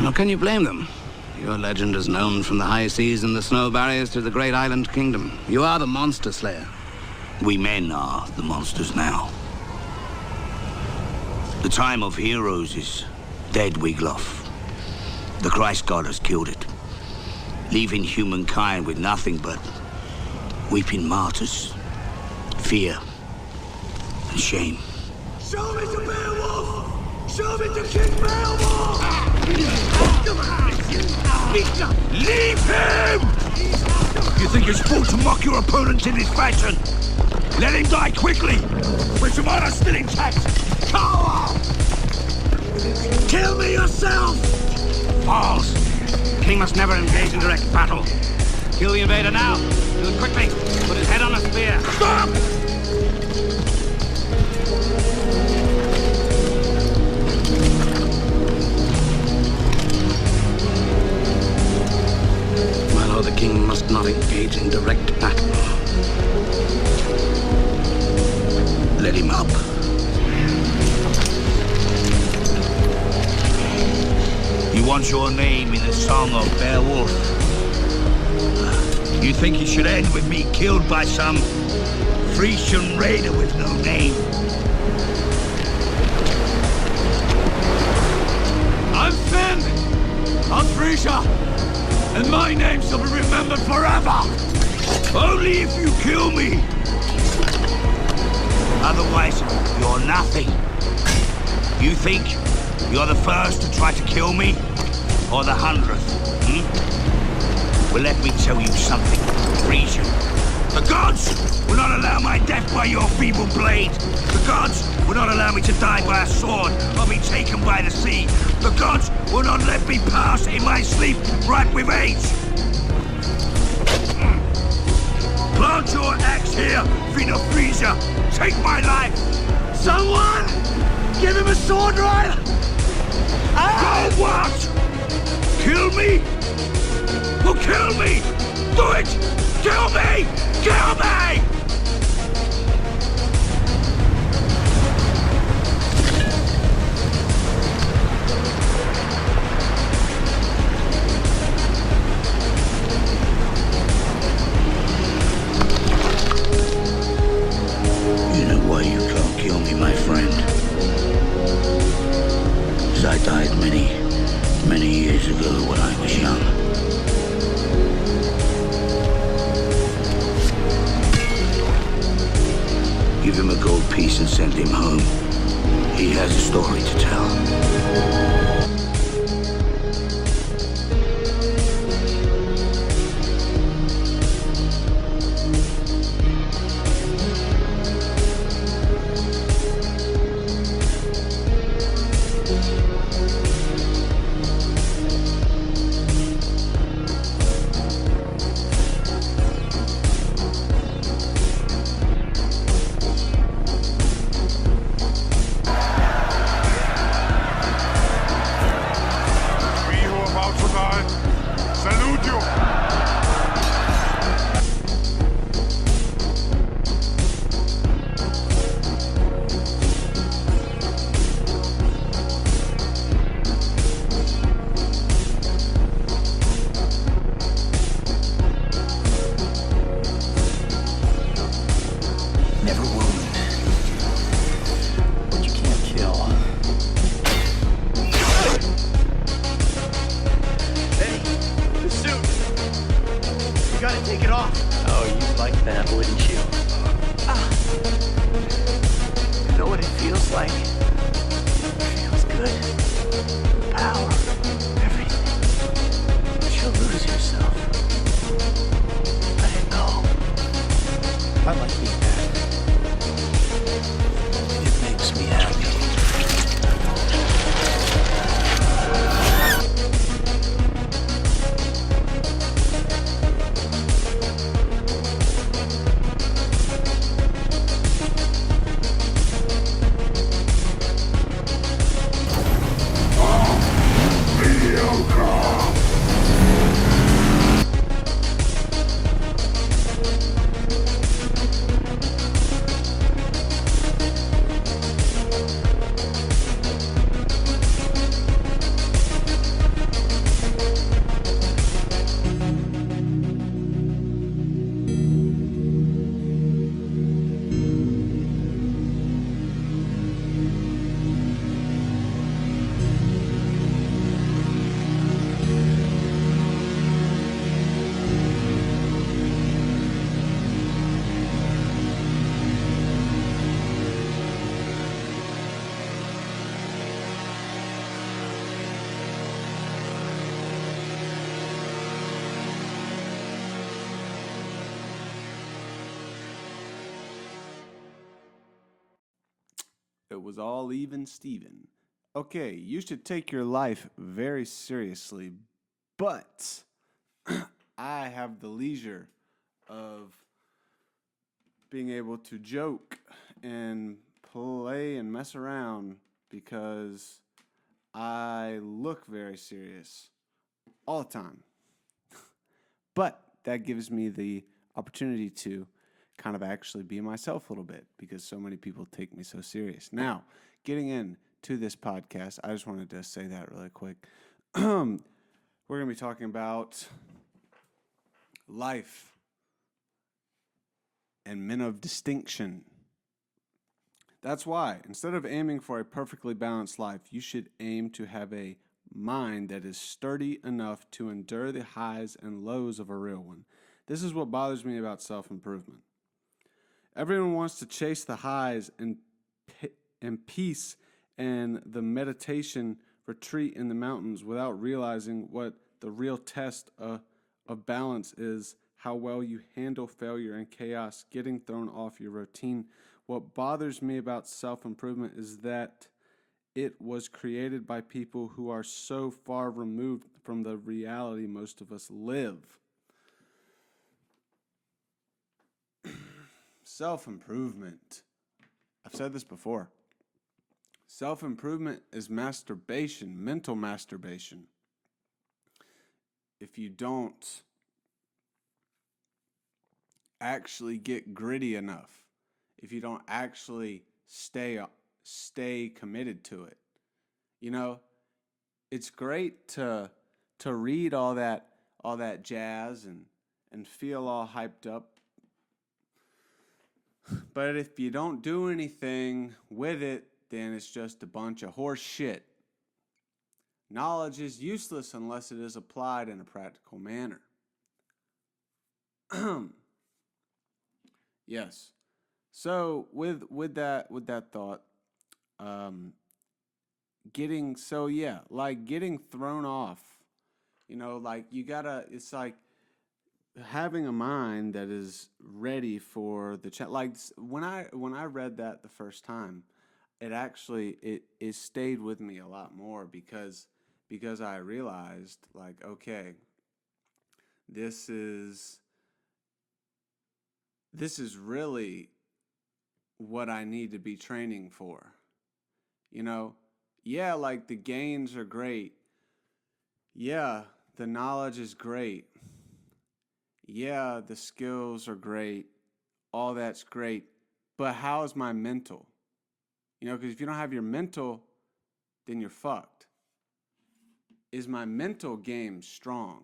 How can you blame them? Your legend is known from the high seas and the snow barriers to the great island kingdom. You are the monster slayer. We men are the monsters now. The time of heroes is dead, Wiglaf. The Christ God has killed it, leaving humankind with nothing but weeping martyrs, fear, and shame. Show me to Beowulf! Show me to King Beowulf! Come on! Leave him! You think it's sport to mock your opponent in this fashion? Let him die quickly, with some honor still intact. Coward! Kill me yourself! False! King must never engage in direct battle. Kill the invader now. Do it quickly. Put his head on a spear. Stop! My lord, the king must not engage in direct battle. Let him up. You want your name in the song of Beowulf? You think it should end with me killed by some Frisian raider with no name? I'm Finn of Frisia, and my name shall be remembered forever! Only if you kill me. Otherwise, you're nothing. You think you're the first to try to kill me? Or the 100th, Well, let me tell you something, Frisian. The gods will not allow my death by your feeble blade. The gods will not allow me to die by a sword or be taken by the sea. The gods will not let me pass in my sleep ripe with age. Plant your axe here, Finn of Frisia. Take my life. Someone! Give him a sword ride! Go what? Kill me? Well, kill me! Do it! Kill me! Kill me! You know why you can't kill me, my friend? 'Cause I died many years ago when I was young. Give him a gold piece and send him home. He has a story to tell. was all even Steven. Okay, you should take your life very seriously, but I have the leisure of being able to joke and play and mess around because I look very serious all the time. But that gives me the opportunity to kind of actually be myself a little bit because so many people take me so serious. Now, getting into this podcast, I just wanted to say that really quick. We're going to be talking about life and men of distinction. That's why, instead of aiming for a perfectly balanced life, you should aim to have a mind that is sturdy enough to endure the highs and lows of a real one. This is what bothers me about self-improvement. Everyone wants to chase the highs and peace and the meditation retreat in the mountains without realizing what the real test of balance is, how well you handle failure and chaos, getting thrown off your routine. What bothers me about self-improvement is that it was created by people who are so far removed from the reality most of us live. Self-improvement. I've said this before. Self-improvement is masturbation, mental masturbation. If you don't actually get gritty enough, if you don't actually stay committed to it. You know, it's great to read all that jazz and feel all hyped up. But if you don't do anything with it, then it's just a bunch of horse shit. Knowledge is useless unless it is applied in a practical manner. Yes. So with that thought, getting thrown off, it's like having a mind that is ready for the like when I read that the first time, it stayed with me a lot more because I realized like, okay, this is really what I need to be training for. Yeah, like the gains are great. Yeah, the knowledge is great. Yeah, the skills are great. All that's great. But how is my mental? Because if you don't have your mental, then you're fucked. Is my mental game strong?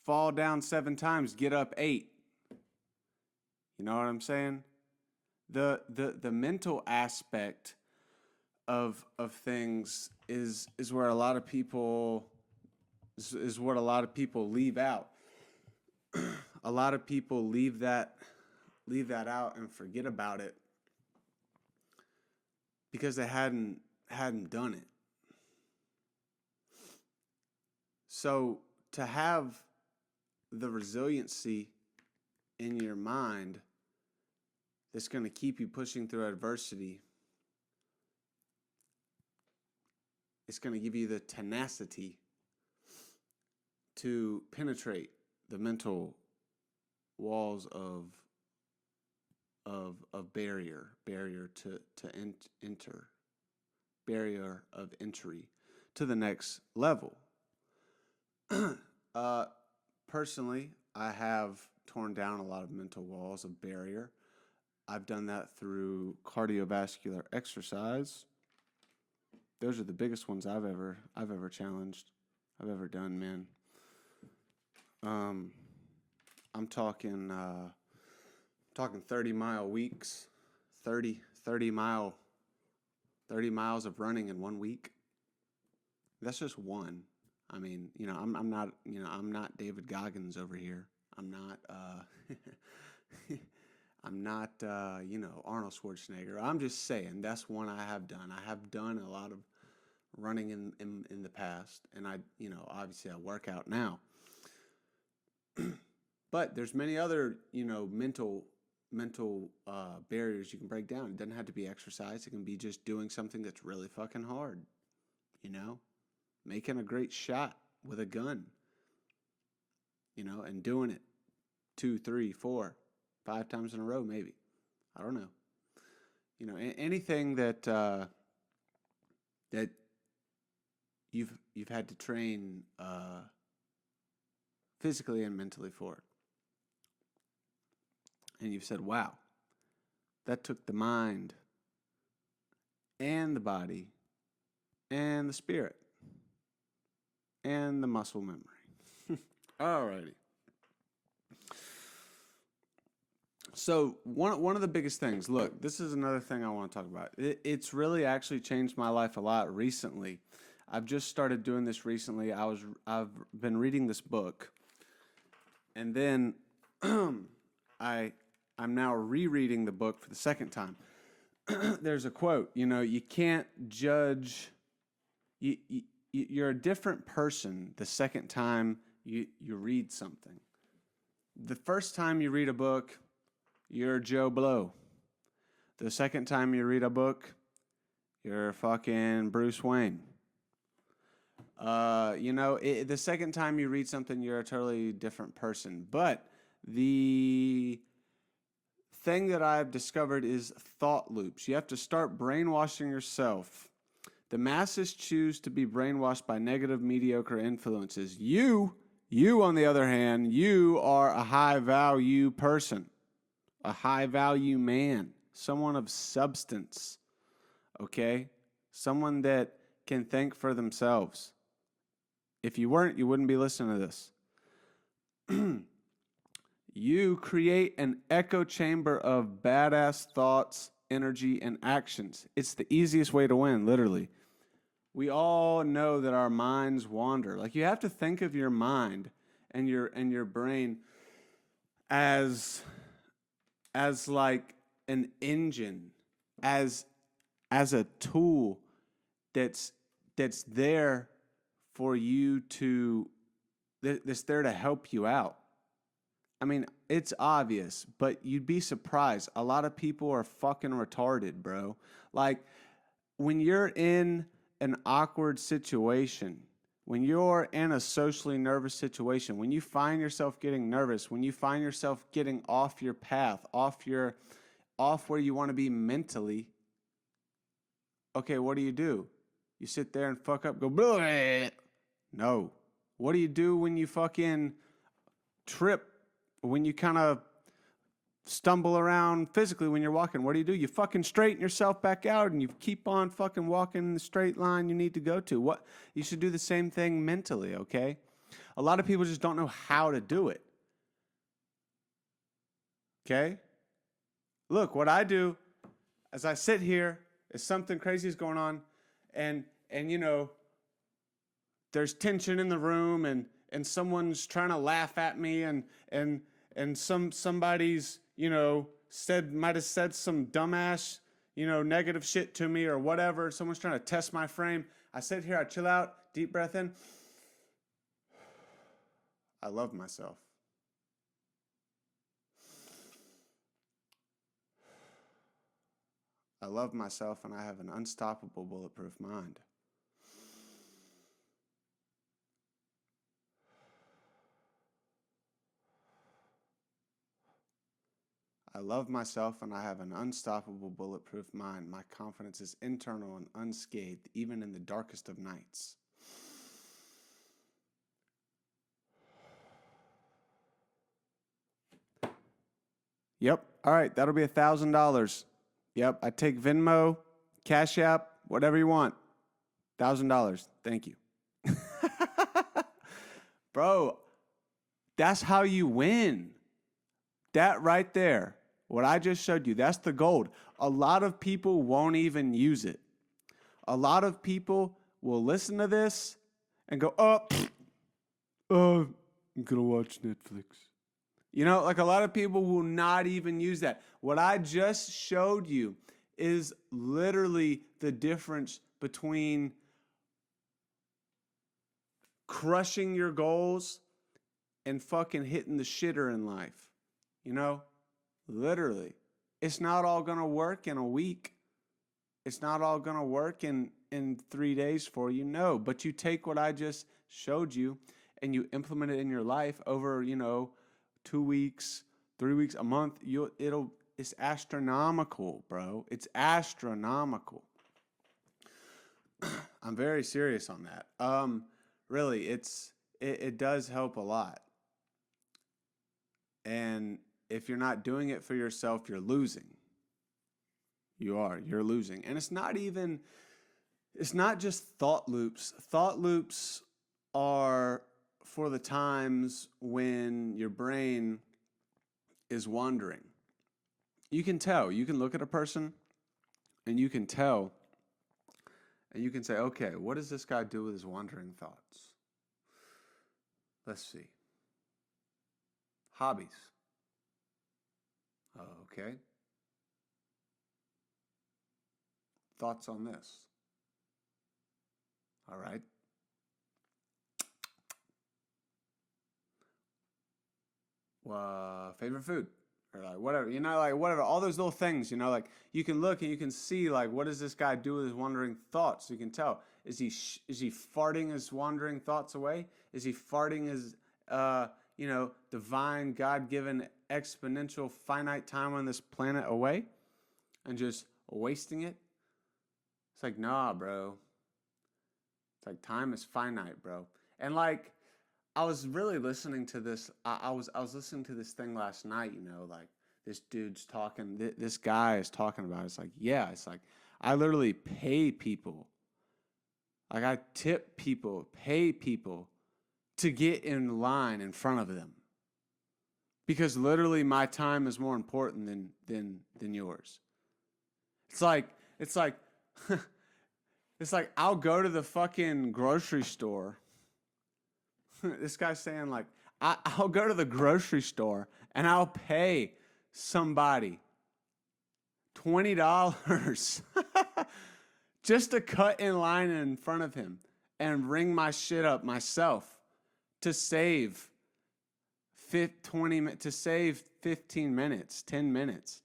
Fall down 7 times, get up 8. You know what I'm saying? The mental aspect of things is where a lot of people is what a lot of people leave out. A lot of people leave that out and forget about it because they hadn't done it. So to have the resiliency in your mind that's going to keep you pushing through adversity, it's going to give you the tenacity to penetrate the mental walls of barrier to enter, barrier of entry to the next level. Personally, I have torn down a lot of mental walls of barrier. I've done that through cardiovascular exercise. Those are the biggest ones I've ever challenged, I've ever done, man. I'm talking 30-mile weeks, 30 miles of running in 1 week. That's just one. I mean, I'm not David Goggins over here. I'm not Arnold Schwarzenegger. I'm just saying that's one I have done. I have done a lot of running in the past, and obviously I work out now. But there's many other, mental mental barriers you can break down. It doesn't have to be exercise. It can be just doing something that's really fucking hard. You know, making a great shot with a gun. You know, and doing it 2, 3, 4, 5 times in a row, maybe. I don't know. You know, anything that that you've had to train physically and mentally for it. And you've said, wow, that took the mind and the body and the spirit and the muscle memory. Alrighty. So one of the biggest things, look, this is another thing I want to talk about. It's really actually changed my life a lot recently. I've just started doing this recently. I've been reading this book, and then I'm now rereading the book for the second time. There's a quote, you know, you can't judge. You're a different person the second time you read something. The first time you read a book, you're Joe Blow. The second time you read a book, you're fucking Bruce Wayne. You know, the second time you read something, you're a totally different person. But the thing that I've discovered is thought loops. You have to start brainwashing yourself. The masses choose to be brainwashed by negative, mediocre influences. You, on the other hand, you are a high-value person, a high-value man, someone of substance, okay? Someone that can think for themselves. If you weren't, you wouldn't be listening to this. You create an echo chamber of badass thoughts, energy, and actions. It's the easiest way to win, literally. We all know that our minds wander. Like, you have to think of your mind and your brain as like an engine, as a tool that's there for you that's there to help you out. I mean, it's obvious, but you'd be surprised. A lot of people are fucking retarded, bro. Like, when you're in an awkward situation, when you're in a socially nervous situation, when you find yourself getting nervous, when you find yourself getting off your path, off where you want to be mentally, okay, what do? You sit there and fuck up, go, bleh. No. What do you do when you fucking trip? When you kind of stumble around physically when you're walking, what do? You fucking straighten yourself back out and you keep on fucking walking in the straight line you need to go to. What? You should do the same thing mentally, okay? A lot of people just don't know how to do it. Okay? Look, what I do as I sit here is something crazy is going on and you know, there's tension in the room and someone's trying to laugh at me and somebody's, you know, might have said some dumbass, you know, negative shit to me or whatever. Someone's trying to test my frame. I sit here, I chill out, deep breath in. I love myself. I love myself and I have an unstoppable bulletproof mind. I love myself and I have an unstoppable bulletproof mind. My confidence is internal and unscathed, even in the darkest of nights. Yep. All right. That'll be $1,000. Yep. I take Venmo, Cash App, whatever you want. $1,000. Thank you. Bro, that's how you win. That right there, what I just showed you, that's the gold. A lot of people won't even use it. A lot of people will listen to this and go, I'm going to watch Netflix. You know, like a lot of people will not even use that. What I just showed you is literally the difference between crushing your goals and fucking hitting the shitter in life. You know, Literally. It's not all going to work in a week. It's not all going to work in 3 days for you. No, but you take what I just showed you and you implement it in your life over, 2 weeks, 3 weeks, a month. It's astronomical, bro. It's astronomical. I'm very serious on that. Really, it does help a lot. And if you're not doing it for yourself, you're losing. You're losing. And it's not just thought loops. Thought loops are for the times when your brain is wandering. You can tell. You can look at a person and you can tell. And you can say, okay, what does this guy do with his wandering thoughts? Let's see. Hobbies. Okay. Thoughts on this? All right. Favorite food? Or like whatever, whatever, all those little things, you can look and you can see, what does this guy do with his wandering thoughts? You can tell. Is he farting his wandering thoughts away? Is he farting his, divine, God-given, exponential, finite time on this planet away and just wasting it? It's like, nah, bro. It's like time is finite, bro. And I was really listening to this. I was listening to this thing last night, this dude's talking, this guy is talking about it. It's like, yeah, it's like, I literally pay people. I tip people, pay people to get in line in front of them. Because literally my time is more important than yours. It's like it's like I'll go to the fucking grocery store. This guy's saying I'll go to the grocery store and I'll pay somebody $20 just to cut in line in front of him and ring my shit up myself to save 15 minutes, 10 minutes.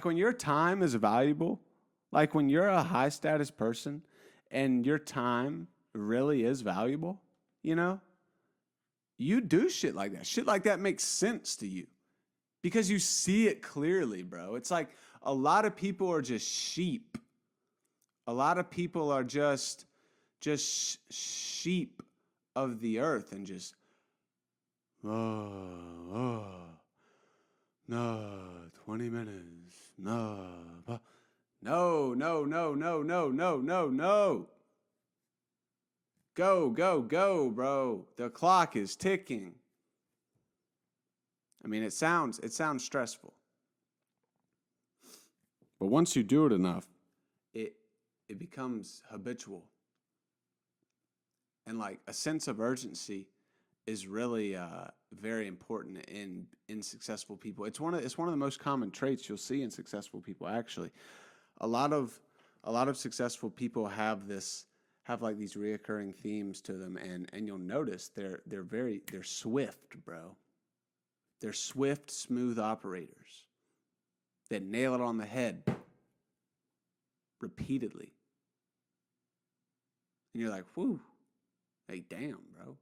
When your time is valuable, when you're a high status person and your time really is valuable, you do shit like that. Shit like that makes sense to you because you see it clearly, bro. It's like a lot of people are just sheep. A lot of people are just sheep of the earth and just, no, 20 minutes, no. No. Go, bro. The clock is ticking. I mean, it sounds stressful. But once you do it enough, it becomes habitual. And a sense of urgency is really very important in successful people. It's one of the most common traits you'll see in successful people, actually. A lot of successful people have these reoccurring themes to them, and you'll notice they're swift, bro. They're swift, smooth operators that nail it on the head repeatedly. And you're like, whew, hey, damn, bro.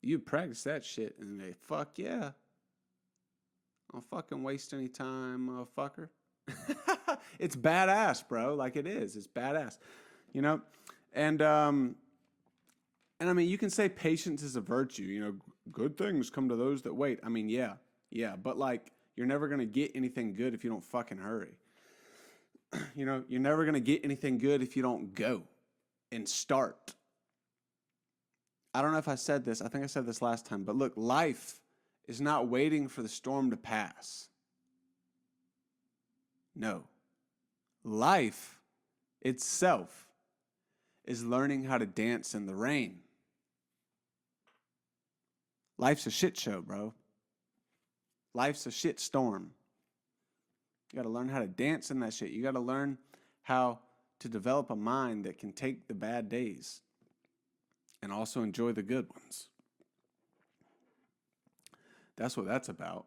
You practice that shit, and they, fuck yeah. I don't fucking waste any time, motherfucker. It's badass, bro. It is. It's badass. And I mean, you can say patience is a virtue. Good things come to those that wait. I mean, yeah. But you're never going to get anything good if you don't fucking hurry. You're never going to get anything good if you don't go and start. I don't know if I said this. I think I said this last time. But look, life is not waiting for the storm to pass. No. Life itself is learning how to dance in the rain. Life's a shit show, bro. Life's a shit storm. You got to learn how to dance in that shit. You got to learn how to develop a mind that can take the bad days and also enjoy the good ones. That's what that's about.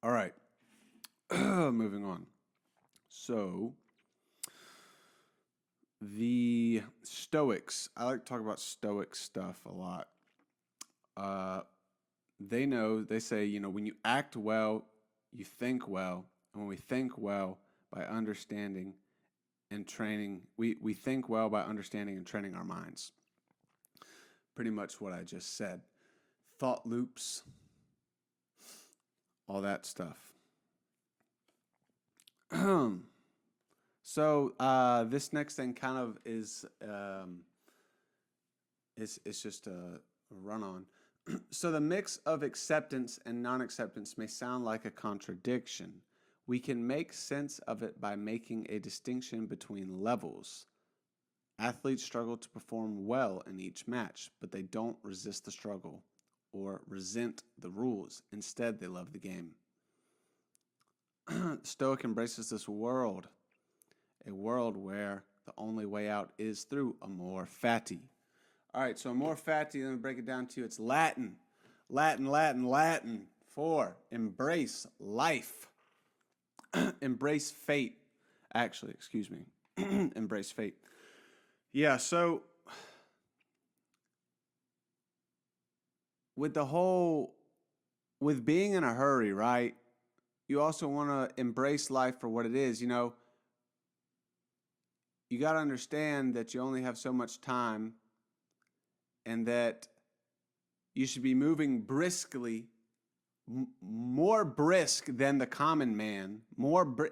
All right. Moving on. So, the Stoics. I like to talk about Stoic stuff a lot. They say, when you act well, you think well. And when we think well by understanding and training, we think well by understanding and training our minds. Pretty much what I just said. Thought loops, all that stuff. So this next thing kind of is it's just a run-on. So the mix of acceptance and non-acceptance may sound like a contradiction. We can make sense of it by making a distinction between levels. Athletes struggle to perform well in each match, but they don't resist the struggle or resent the rules. Instead, they love the game. Stoic embraces this world, a world where the only way out is through amor fati. All right, so amor fati, let me break it down to you. It's Latin for embrace life. Embrace fate, actually, excuse me. Embrace fate. Yeah, so with being in a hurry, right? You also want to embrace life for what it is. You got to understand that you only have so much time and that you should be moving briskly, more brisk than the common man.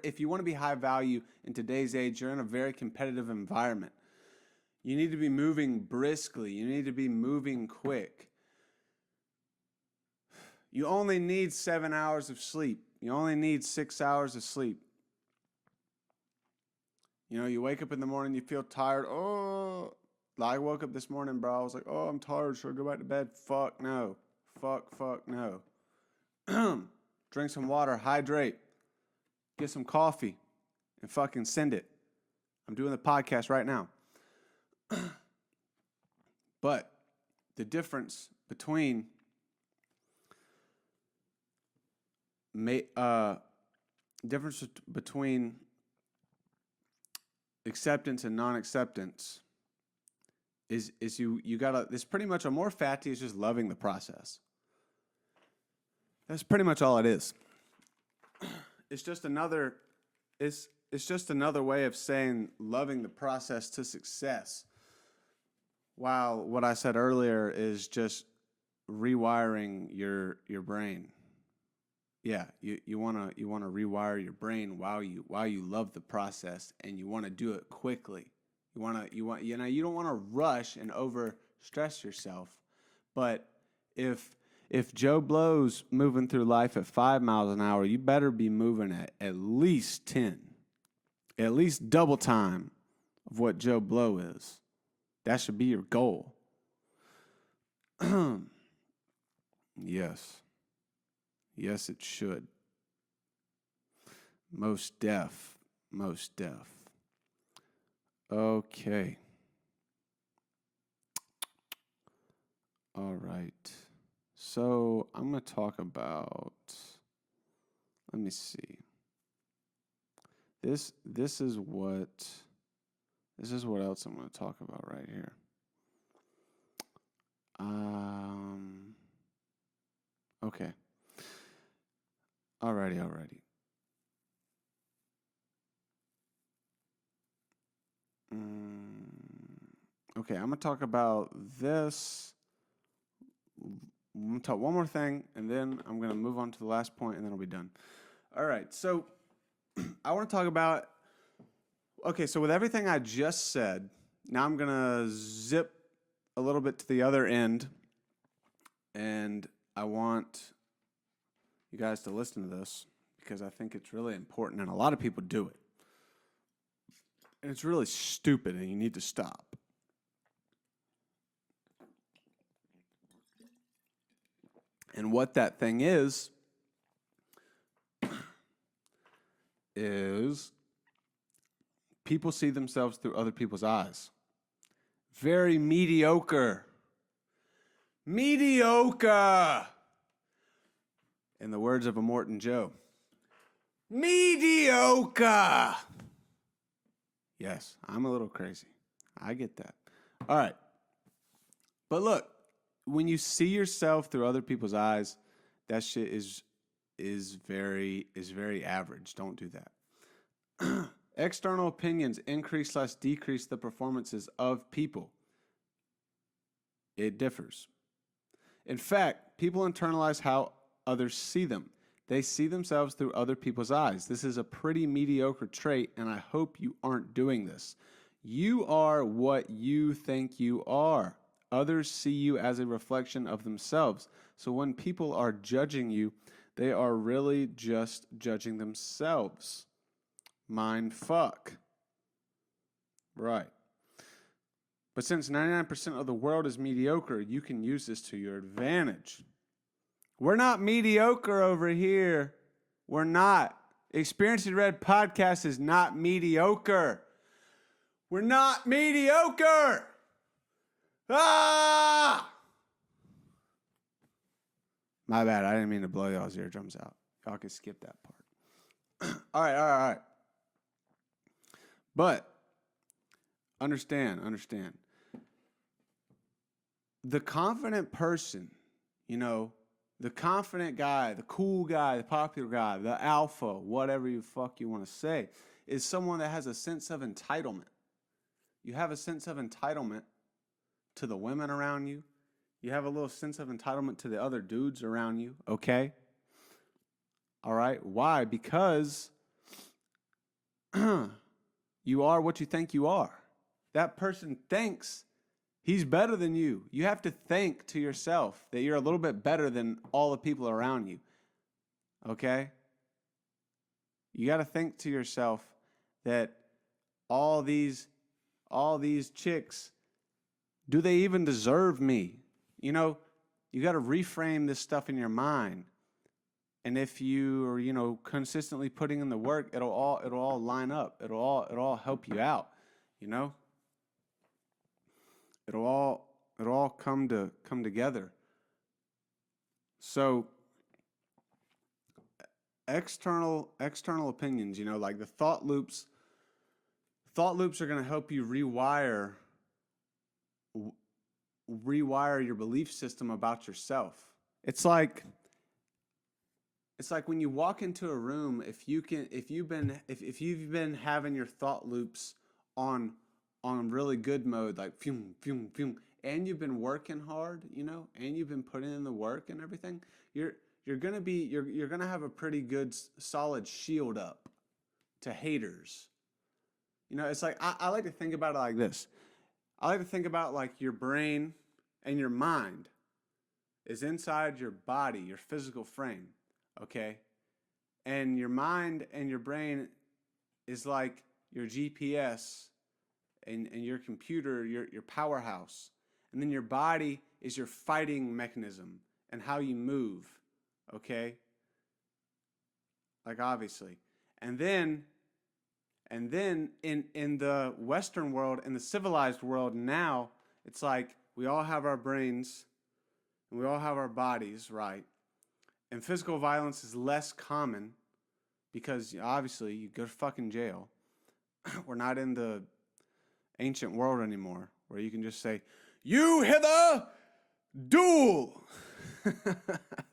If you want to be high value in today's age, you're in a very competitive environment. You need to be moving briskly. You need to be moving quick. You only need 7 hours of sleep. You only need 6 hours of sleep. You wake up in the morning, you feel tired. Oh, I woke up this morning, bro. I was like, oh, I'm tired. Should I go back to bed? Fuck no. Fuck no. Drink some water, hydrate, get some coffee, and fucking send it. I'm doing the podcast right now. But the difference between acceptance and non-acceptance is you gotta. It's pretty much amor fati is just loving the process. That's pretty much all it is. It's just another. It's just another way of saying loving the process to success. While what I said earlier is just rewiring your brain. Yeah, you wanna rewire your brain while you love the process and you want to do it quickly. You don't want to rush and over stress yourself. But if Joe Blow's moving through life at 5 miles an hour, you better be moving at least 10. At least double time of what Joe Blow is. That should be your goal. Yes. Yes, it should. Most deaf. Okay. All right. So I'm going to talk about, let me see. This is what else I'm going to talk about right here. Okay. Alrighty. Okay, I'm going to talk about this. I'm going to talk one more thing, and then I'm going to move on to the last point, and then I'll be done. All right, so I want to talk about, okay, so with everything I just said, now I'm going to zip a little bit to the other end, and I want you guys to listen to this because I think it's really important, and a lot of people do it. And it's really stupid, and you need to stop. And what that thing is people see themselves through other people's eyes. Very mediocre. Mediocre! In the words of Immortan Joe, mediocre. Yes, I'm a little crazy. I get that. All right. But look, when you see yourself through other people's eyes, that shit is very average. Don't do that. External opinions increase/decrease the performances of people. It differs. In fact, people internalize how others see them. They see themselves through other people's eyes. This is a pretty mediocre trait, and I hope you aren't doing this. You are what you think you are. Others see you as a reflection of themselves. So when people are judging you, they are really just judging themselves. Mind fuck. Right. But since 99% of the world is mediocre, you can use this to your advantage. We're not mediocre over here. We're not. Experiencing Red podcast is not mediocre. We're not mediocre. Ah! My bad. I didn't mean to blow y'all's eardrums out. Y'all can skip that part. All right. But understand. The confident person, the confident guy, the cool guy, the popular guy, the alpha, whatever you fuck you want to say, is someone that has a sense of entitlement. You have a sense of entitlement to the women around you. You have a little sense of entitlement to the other dudes around you, okay? All right, why? Because you are what you think you are. That person thinks he's better than you. You have to think to yourself that you're a little bit better than all the people around you, okay? You got to think to yourself that all these chicks, do they even deserve me? You got to reframe this stuff in your mind. And if you are, consistently putting in the work, it'll all line up. It'll all help you out, It'll all come together. So external opinions, like the thought loops are going to help you rewire your belief system about yourself. It's like when you walk into a room, if you've been having your thought loops on really good mode, like fume, fume, fume, and you've been working hard, and you've been putting in the work and everything, you're gonna have a pretty good solid shield up to haters. It's like I like to think about it like this. I like to think about like your brain and your mind is inside your body, your physical frame, okay? And your mind and your brain is like your GPS and your computer, your powerhouse. And then your body is your fighting mechanism and how you move, okay? Like obviously. And then in the Western world, in the civilized world now, it's like we all have our brains and we all have our bodies, right? And physical violence is less common because obviously you go to fucking jail. We're not in the ancient world anymore where you can just say, "You hither, duel."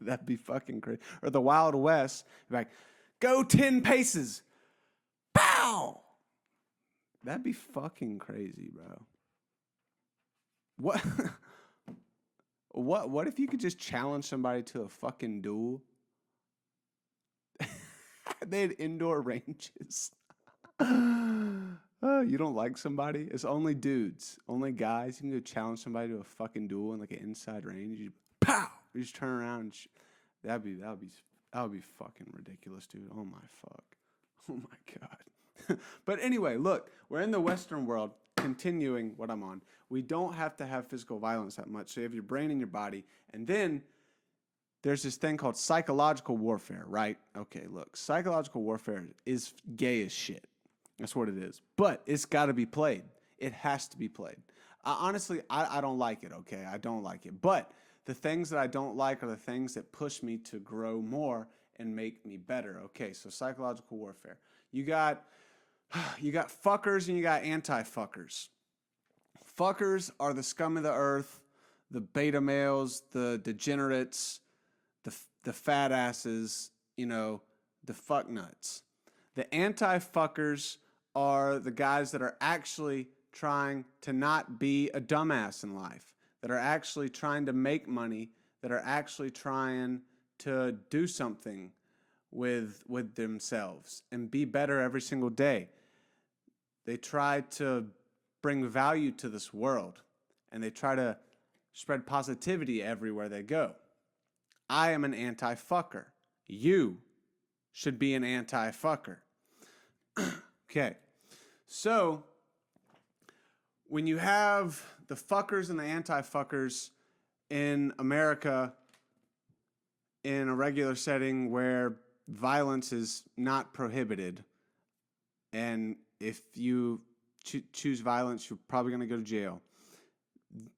That'd be fucking crazy. Or the Wild West, like, "Go 10 paces. Pow!" That'd be fucking crazy, bro. What if you could just challenge somebody to a fucking duel? They had indoor ranges. Oh, you don't like somebody? It's only dudes, only guys. You can go challenge somebody to a fucking duel in like an inside range. You pow! You just turn around. And that'd be fucking ridiculous, dude. Oh my fuck. Oh my god. But anyway, look, we're in the Western world. Continuing what I'm on, we don't have to have physical violence that much. So you have your brain and your body, and then there's this thing called psychological warfare, right? Okay, look, psychological warfare is gay as shit. That's what it is. But it's got to be played. It has to be played. Honestly, I don't like it, okay? I don't like it. But The things that I don't like are the things that push me to grow more and make me better. Okay, so psychological warfare. You got fuckers and you got anti-fuckers. Fuckers are the scum of the earth, the beta males, the degenerates, the fat asses, the fuck nuts. The anti-fuckers are the guys that are actually trying to not be a dumbass in life, that are actually trying to make money, that are actually trying to do something with themselves and be better every single day. They try to bring value to this world, and they try to spread positivity everywhere they go. I am an anti-fucker. You should be an anti-fucker. Okay, so when you have the fuckers and the anti-fuckers in America in a regular setting where violence is not prohibited, and if you choose violence, you're probably going to go to jail.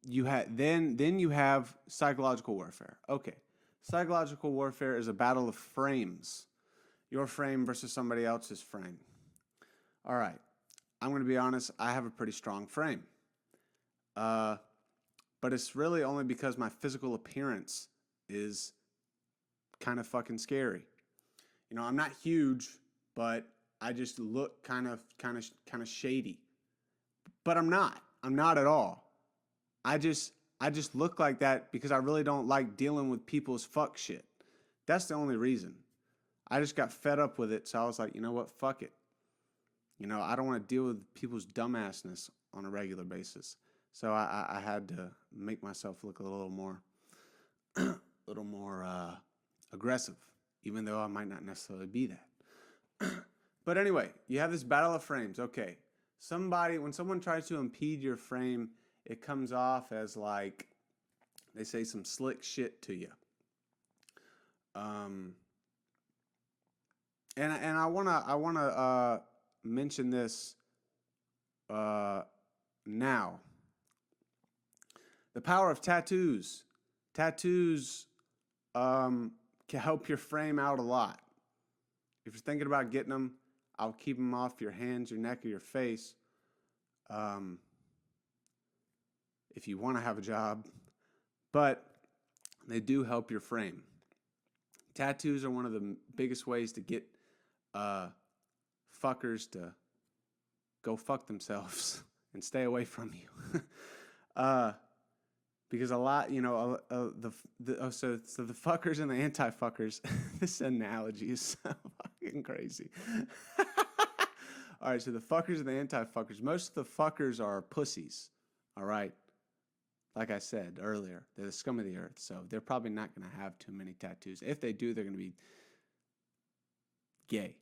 Then you have psychological warfare. Okay, psychological warfare is a battle of frames. Your frame versus somebody else's frame. All right, I'm going to be honest, I have a pretty strong frame. But it's really only because my physical appearance is kind of fucking scary. I'm not huge, but I just look kind of shady. But I'm not. I'm not at all. I just look like that because I really don't like dealing with people's fuck shit. That's the only reason. I just got fed up with it, so I was like, you know what, fuck it. I don't want to deal with people's dumbassness on a regular basis. So I had to make myself look a little more aggressive, even though I might not necessarily be that. But anyway, you have this battle of frames. Okay, when someone tries to impede your frame, it comes off as like they say some slick shit to you. And I wanna mention this now. The power of tattoos. Tattoos can help your frame out a lot. If you're thinking about getting them, I'll keep them off your hands, your neck, or your face. If you want to have a job, but they do help your frame. Tattoos are one of the biggest ways to get fuckers to go fuck themselves and stay away from you. Because a lot, so the fuckers and the anti-fuckers, this analogy is so fucking crazy. All right, so the fuckers and the anti-fuckers, most of the fuckers are pussies, all right? Like I said earlier, they're the scum of the earth, so they're probably not going to have too many tattoos. If they do, they're going to be gay.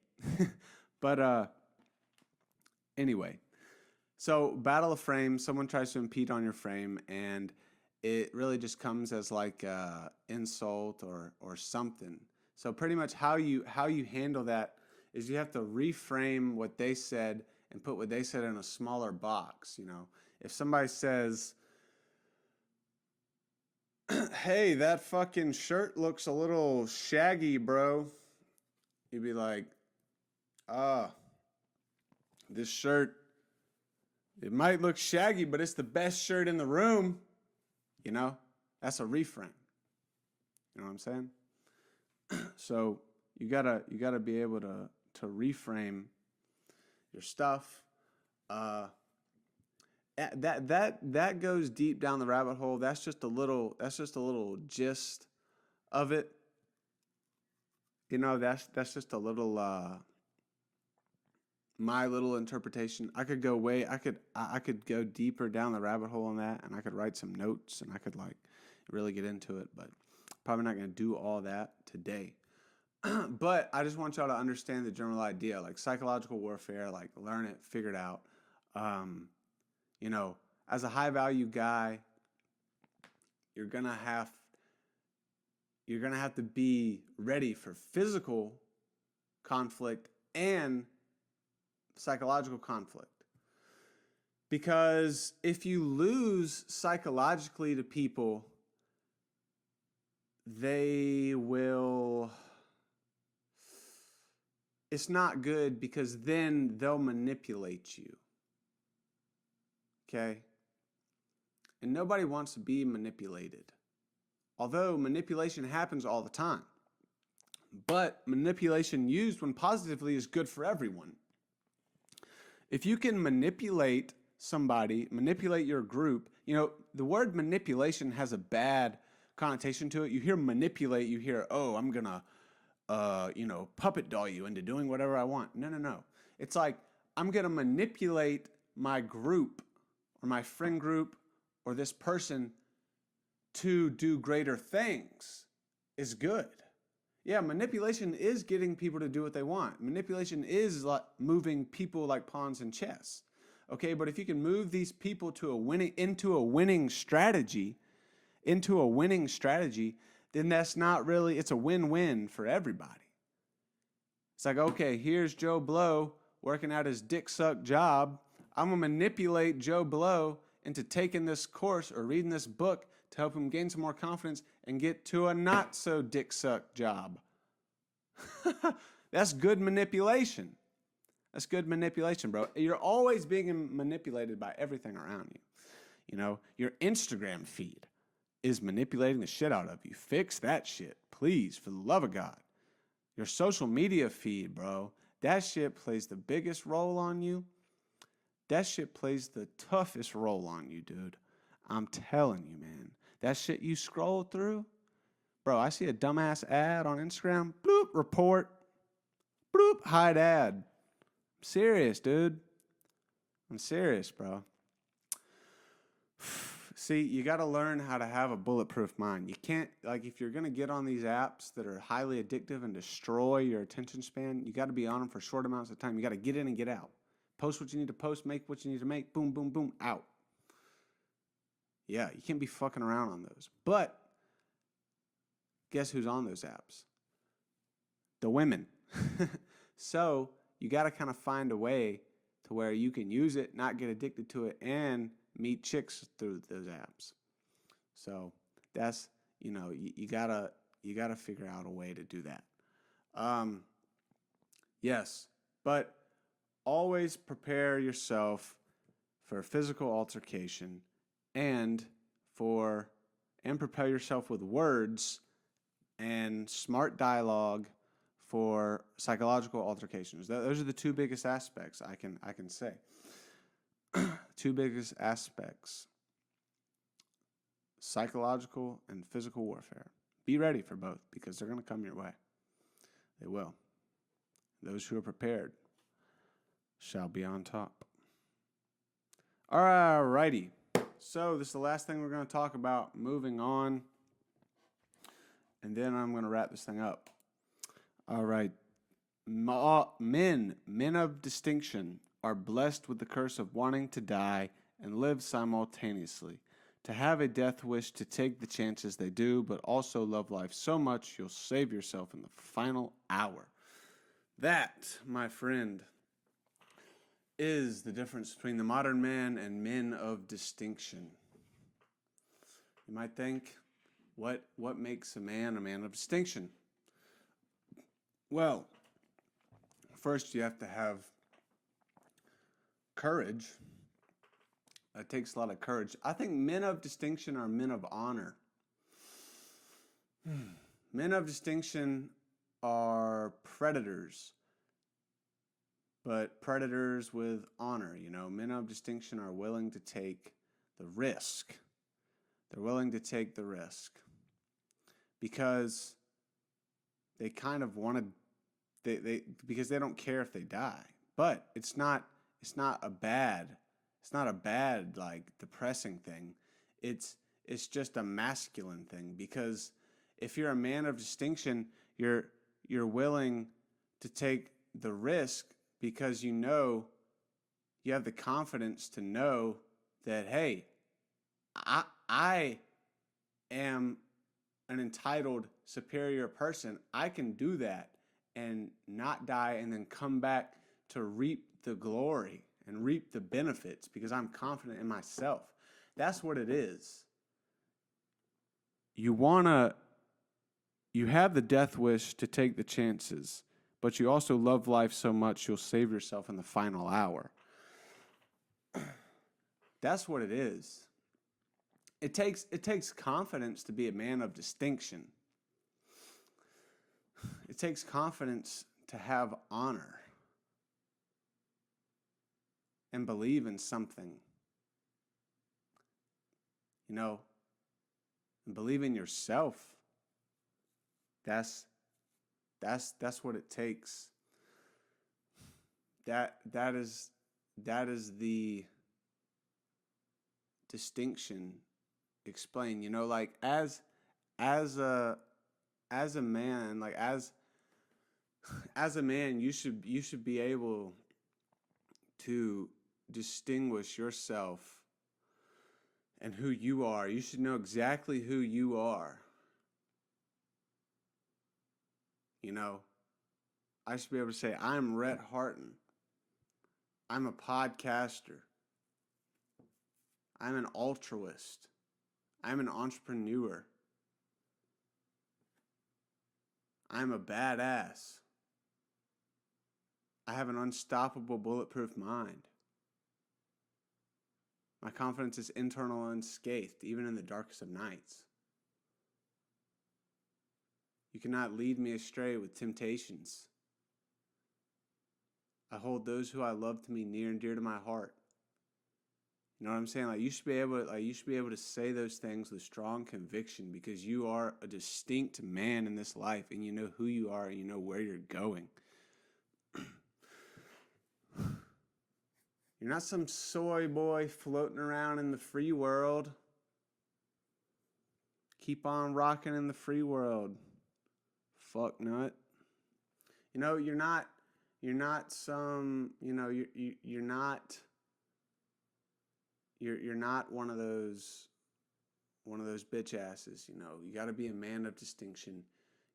But anyway, so battle of frames, someone tries to impede on your frame, and it really just comes as like insult or something. So pretty much how you handle that is you have to reframe what they said and put what they said in a smaller box. If somebody says, "Hey, that fucking shirt looks a little shaggy, bro," you'd be like, this shirt, it might look shaggy, but it's the best shirt in the room. That's a reframe. You know what I'm saying? So you gotta be able to reframe your stuff. That goes deep down the rabbit hole. That's just a little gist of it. That's just a little my little interpretation. I could go deeper down the rabbit hole on that, and I could write some notes, and I could really get into it, but probably not going to do all that today. But I just want y'all to understand the general idea, like psychological warfare, like learn it, figure it out. As a high value guy, you're gonna have to be ready for physical conflict and psychological conflict. Because if you lose psychologically to people, they will, it's not good because then they'll manipulate you. Okay? And nobody wants to be manipulated. Although manipulation happens all the time. But manipulation used when positively is good for everyone. If you can manipulate somebody, manipulate your group, the word manipulation has a bad connotation to it. You hear manipulate, you hear, oh, I'm going to, puppet doll you into doing whatever I want. No. It's like, I'm going to manipulate my group or my friend group or this person to do greater things is good. Yeah, manipulation is getting people to do what they want. Manipulation is like moving people like pawns in chess. Okay, but if you can move these people into a winning strategy, then that's not really, it's a win-win for everybody. It's like, okay, here's Joe Blow working out his dick suck job. I'm gonna manipulate Joe Blow into taking this course or reading this book to help him gain some more confidence and get to a not so dick suck job. That's good manipulation. That's good manipulation, bro. You're always being manipulated by everything around you. Your Instagram feed is manipulating the shit out of you. Fix that shit, please, for the love of God. Your social media feed, bro, that shit plays the biggest role on you. That shit plays the toughest role on you, dude. I'm telling you, man. That shit you scroll through, bro, I see a dumbass ad on Instagram, bloop, report, bloop, hide ad. I'm serious, dude. I'm serious, bro. See, you got to learn how to have a bulletproof mind. You can't, if you're going to get on these apps that are highly addictive and destroy your attention span, you got to be on them for short amounts of time. You got to get in and get out. Post what you need to post, make what you need to make, boom, boom, boom, out. Yeah, you can't be fucking around on those. But guess who's on those apps? The women. So you got to kind of find a way to where you can use it, not get addicted to it, and meet chicks through those apps. So that's, you gotta figure out a way to do that. Yes, but always prepare yourself for a physical altercation and prepare yourself with words and smart dialogue for psychological altercations. Those are the two biggest aspects I can say. Two biggest aspects: psychological and physical warfare. Be ready for both because they're going to come your way. They will. Those who are prepared shall be on top. All righty. So this is the last thing we're going to talk about. Moving on. And then I'm going to wrap this thing up. All right. Men of distinction are blessed with the curse of wanting to die and live simultaneously. To have a death wish to take the chances they do, but also love life so much you'll save yourself in the final hour. That, my friend, is the difference between the modern man and men of distinction. You might think, what makes a man of distinction? Well, first you have to have courage. It takes a lot of courage. I think men of distinction are men of honor. Men of distinction are predators, but predators with honor. Men of distinction are willing to take the risk. They're willing to take the risk because they kind of want to. Because they don't care if they die. But it's not a bad depressing thing. It's just a masculine thing, because if you're a man of distinction, you're willing to take the risk because you have the confidence to know that, hey, I am an entitled superior person. I can do that and not die and then come back to reap the glory and reap the benefits because I'm confident in myself. That's what it is. You want to You have the death wish to take the chances, but you also love life so much you'll save yourself in the final hour. That's what it is. It takes confidence to be a man of distinction. It takes confidence to have honor and believe in something. You know, and believe in yourself. That's what it takes. That is the distinction explained. You know, like as a man, like as a man, you should be able to distinguish yourself and who you are. You should know exactly who you are. You know, I should be able to say, I'm Rhett Harton. I'm a podcaster. I'm an altruist. I'm an entrepreneur. I'm a badass. I have an unstoppable, bulletproof mind. My confidence is internal and unscathed, even in the darkest of nights. You cannot lead me astray with temptations. I hold those who I love to me near and dear to my heart. You know what I'm saying? Like you should be able to say those things with strong conviction because you are a distinct man in this life and you know who you are and you know where you're going. You're not some soy boy floating around in the free world. Keep on rocking in the free world. Fuck nut. You know, you're not some, you know, you're not one of those bitch asses, you know. You got to be a man of distinction.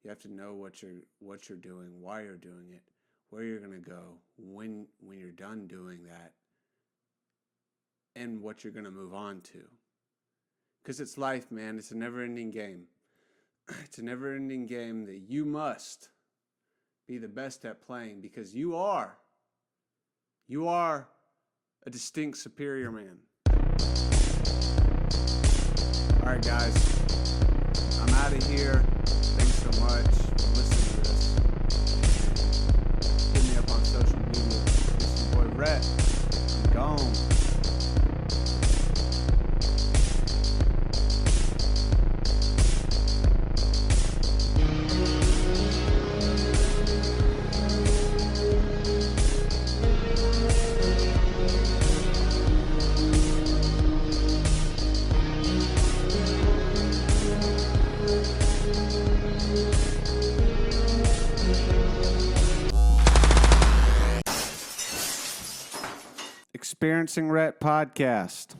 You have to know what you're doing, why you're doing it, where you're going to go when you're done doing that, and what you're going to move on to. Cuz it's life, man. It's a never-ending game. It's a never-ending game that you must be the best at playing because you are a distinct superior man. All right, guys, I'm out of here. Thanks so much for listening to this. Hit me up on social media. It's your boy Rhett. I'm gone. Experiencing Rhett Podcast.